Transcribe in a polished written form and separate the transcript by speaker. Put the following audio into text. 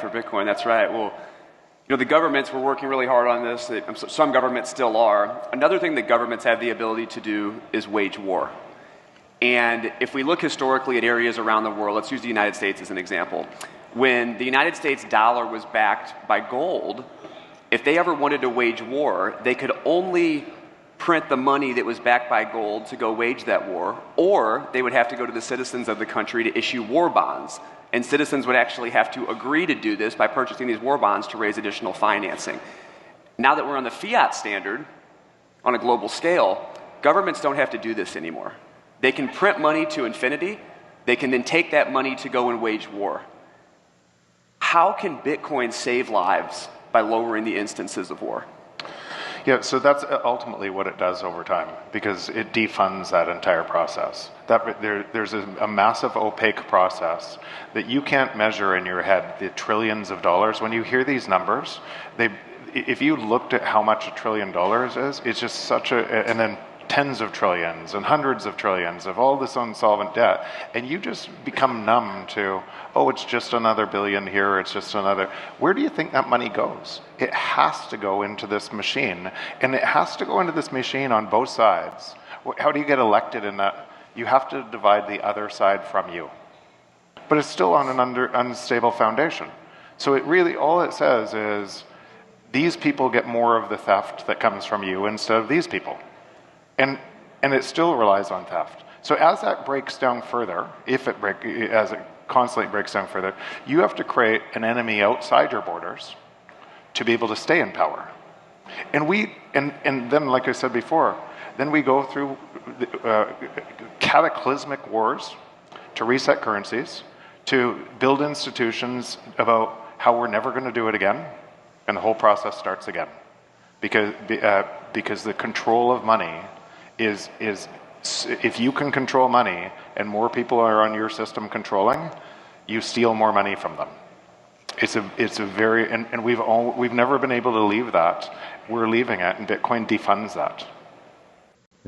Speaker 1: for Bitcoin. That's right. Well, the governments were working really hard on this. Some governments still are. Another thing that governments have the ability to do is wage war. And if we look historically at areas around the world, let's use the United States as an example. When the United States dollar was backed by gold, if they ever wanted to wage war, they could only print the money that was backed by gold to go wage that war, or they would have to go to the citizens of the country to issue war bonds. And citizens would actually have to agree to do this by purchasing these war bonds to raise additional financing. Now that we're on the fiat standard, on a global scale, governments don't have to do this anymore. They can print money to infinity. They can then take that money to go and wage war. How can Bitcoin save lives by lowering the instances of war?
Speaker 2: Yeah, so that's ultimately what it does over time, because it defunds that entire process. There's a massive opaque process that you can't measure in your head, the trillions of dollars. When you hear these numbers, if you looked at how much $1 trillion is, it's just such and then tens of trillions and hundreds of trillions of all this insolvent debt, and you just become numb to, oh, it's just another billion here, it's just another. Where do you think that money goes? It has to go into this machine, and it has to go into this machine on both sides. How do you get elected in that? You have to divide the other side from you. But it's still on an unstable foundation. So it really, all it says is, these people get more of the theft that comes from you instead of these people. And it still relies on theft. So as that breaks down further, as it constantly breaks down further, you have to create an enemy outside your borders to be able to stay in power. And then, like I said before, then we go through cataclysmic wars to reset currencies, to build institutions about how we're never going to do it again, and the whole process starts again. Because the control of money is if you can control money and more people are on your system controlling, you steal more money from them. It's a very, and we've never been able to leave that. We're leaving it, and Bitcoin defunds that.